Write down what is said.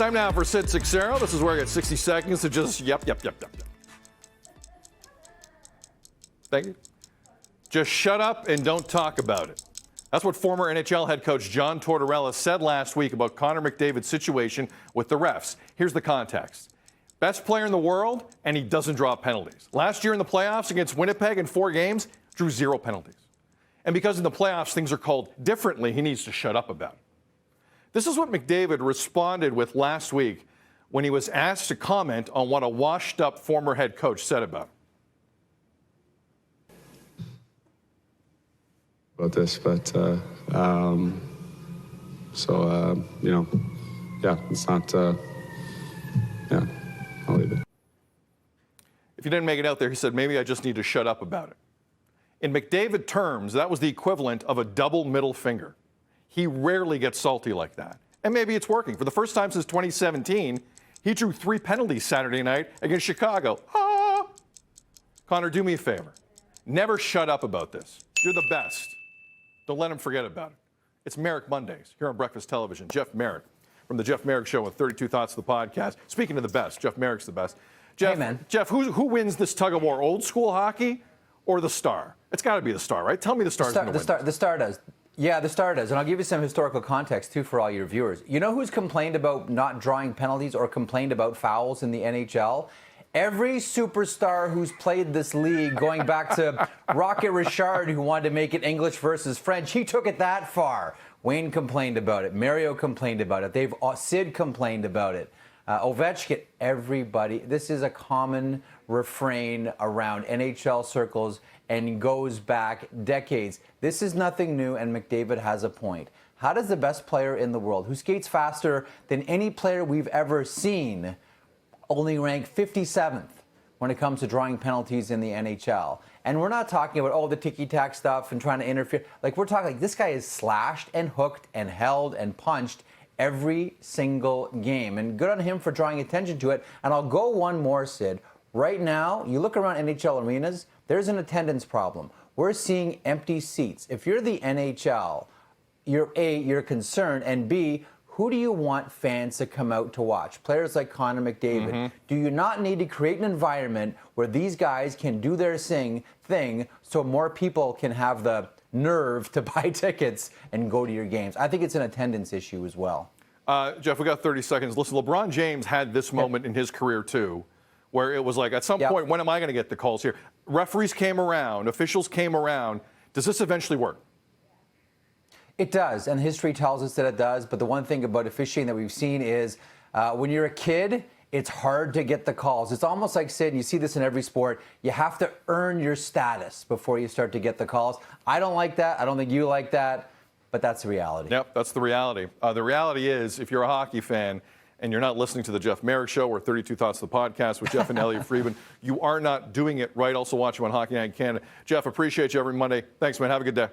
Time now for Sid Sixero. This is where I get 60 seconds to just yep. Thank you. Just shut up and don't talk about it. That's what former NHL head coach John Tortorella said last week about Connor McDavid's situation with the refs. Here's the context. Best player in the world, and he doesn't draw penalties. Last year in the playoffs against Winnipeg in 4 games, drew 0 penalties. And because in the playoffs things are called differently, he needs to shut up about it. This is what McDavid responded with last week when he was asked to comment on what a washed-up former head coach said about him. About this, but it's not. I'll leave it. If you didn't make it out there, he said, maybe I just need to shut up about it. In McDavid terms, that was the equivalent of a double middle finger. He rarely gets salty like that. And maybe it's working. For the first time since 2017, he drew 3 penalties Saturday night against Chicago. Ah! Connor, do me a favor. Never shut up about this. You're the best. Don't let him forget about it. It's Merrick Mondays here on Breakfast Television. Jeff Merrick from the Jeff Merrick Show with 32 Thoughts of the podcast. Speaking of the best, Jeff Merrick's the best. Jeff, hey, man. Jeff, who wins this tug of war, old school hockey or the Star? It's got to be the Star, right? Tell me the Star's going to win. The Star does. Yeah, the Star does. And I'll give you some historical context, too, for all your viewers. You know who's complained about not drawing penalties or complained about fouls in the NHL? Every superstar who's played this league, going back to Rocket Richard, who wanted to make it English versus French, he took it that far. Wayne complained about it. Mario complained about it. Sid complained about it. Ovechkin, everybody. This is a common refrain around NHL circles and goes back decades. This is nothing new, and McDavid has a point. How does the best player in the world, who skates faster than any player we've ever seen, only rank 57th when it comes to drawing penalties in the NHL? And we're not talking about, the ticky-tack stuff and trying to interfere. We're talking this guy is slashed and hooked and held and punched every single game. And good on him for drawing attention to it. And I'll go one more, Sid. Right now, you look around NHL arenas, there's an attendance problem. We're seeing empty seats. If you're the NHL, you're concerned, and B, who do you want fans to come out to watch? Players like Connor McDavid. Mm-hmm. Do you not need to create an environment where these guys can do their thing so more people can have the nerve to buy tickets and go to your games? I think it's an attendance issue as well. Jeff, we got 30 seconds. Listen, LeBron James had this moment in his career, too, where it was like, at some point, when am I going to get the calls here? Referees came around, officials came around. Does this eventually work? It does, and history tells us that it does. But the one thing about officiating that we've seen is when you're a kid, it's hard to get the calls. It's almost like, Sid, and you see this in every sport, you have to earn your status before you start to get the calls. I don't like that. I don't think you like that, but that's the reality. Yep, that's the reality. The reality is, if you're a hockey fan and you're not listening to the Jeff Merrick Show or 32 Thoughts of the podcast with Jeff and Elliot Friedman, you are not doing it right. Also watch him on Hockey Night in Canada. Jeff, appreciate you every Monday. Thanks, man. Have a good day.